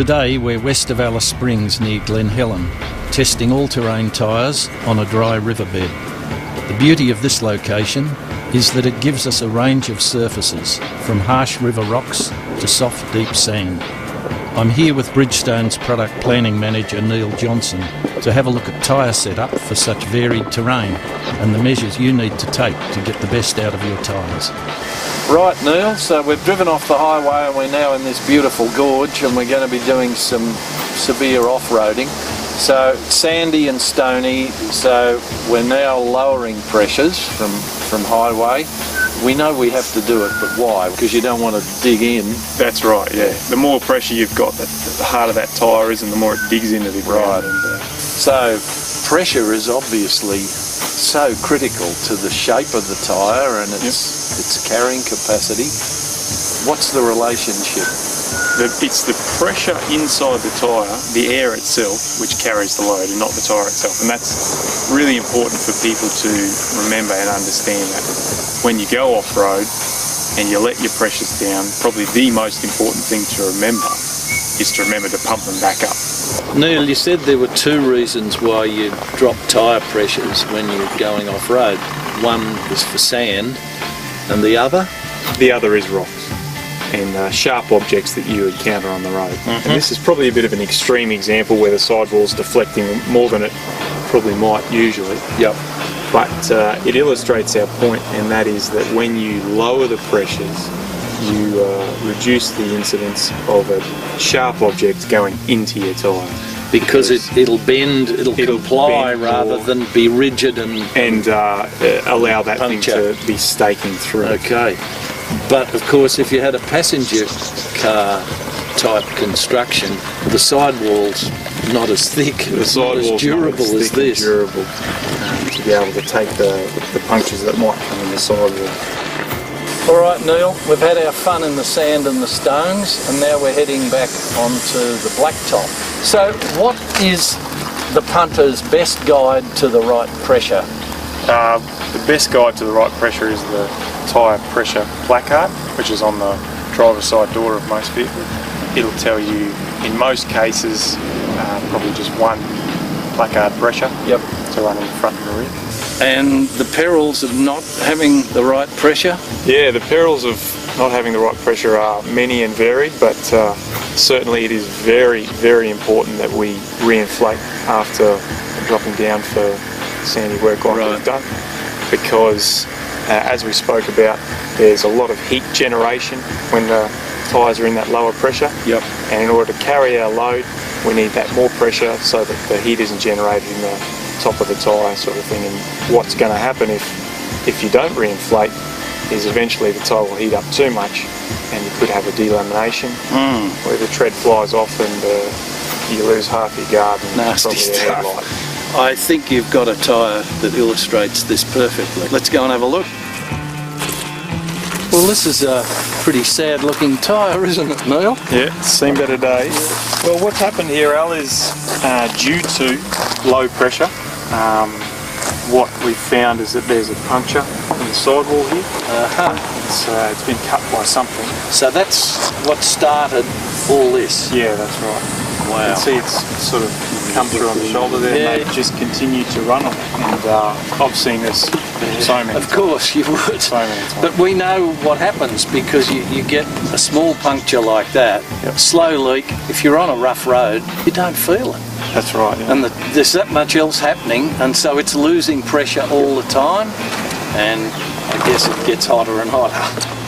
Today we're west of Alice Springs near Glen Helen, testing all-terrain tyres on a dry riverbed. The beauty of this location is that it gives us a range of surfaces, from harsh river rocks to soft deep sand. I'm here with Bridgestone's product planning manager Neil Johnson to have a look at tyre setup for such varied terrain and the measures you need to take to get the best out of your tyres. Right, Neil, so we've driven off the highway and we're now in this beautiful gorge and we're going to be doing some severe off-roading. So sandy and stony, so we're now lowering pressures from highway. We know we have to do it, but why? Because you don't want to dig in. That's right, yeah. The more pressure you've got, the harder that tyre is and the more it digs into the ground. Right. So pressure is obviously so critical to the shape of the tyre and its carrying capacity. What's the relationship? It's the pressure inside the tyre, the air itself, which carries the load and not the tyre itself. And that's really important for people to remember and understand that when you go off-road and you let your pressures down, probably the most important thing to remember is to remember to pump them back up. Neil, you said there were two reasons why you drop tyre pressures when you're going off-road. One is for sand and the other? The other is rocks and sharp objects that you encounter on the road. And this is probably a bit of an extreme example where the sidewall's deflecting more than it probably might usually. Yep. But it illustrates our point, and that is that when you lower the pressures, you reduce the incidence of a sharp object going into your tyre. Because it'll bend, it'll comply bend rather than be rigid and allow that puncture. thing to be staking through. Okay. But of course, if you had a passenger car type construction, the sidewall's not as thick, not as durable as this. Durable to be able to take the punctures that might come in the sidewall. Alright Neil, we've had our fun in the sand and the stones and now we're heading back onto the blacktop. So what is the punter's best guide to the right pressure? The best guide to the right pressure is the tyre pressure placard, which is on the driver's side door of most vehicles. It'll tell you, in most cases, probably just one placard pressure to run in the front and the rear. And the perils of not having the right pressure? Yeah, the perils of not having the right pressure are many and varied, but certainly it is very, very important that we reinflate after dropping down for sandy work like we've done, because as we spoke about, there's a lot of heat generation when the tyres are in that lower pressure. Yep. And in order to carry our load, we need that more pressure so that the heat isn't generated in the top of the tyre sort of thing. And what's going to happen if you don't reinflate is eventually the tyre will heat up too much and you could have a delamination where the tread flies off and you lose half your guard. And nasty stuff. I think you've got a tyre that illustrates this perfectly. Let's go and have a look. Well, this is a pretty sad looking tyre, isn't it, Neil? Yeah, it's seen better days. Well, what's happened here, Al, is due to low pressure. What we've found is that there's a puncture in the sidewall here. It's been cut by something. So that's what started all this? Yeah, that's right. Wow. You can see it's sort of come through on the shoulder there, and they've just continued to run on it. And I've seen this so many times. Of course you would. So many times. But we know what happens because you get a small puncture like that, slow leak. If you're on a rough road, you don't feel it. That's right. Yeah. And there's that much else happening, and so it's losing pressure all the time, and I guess it gets hotter and hotter.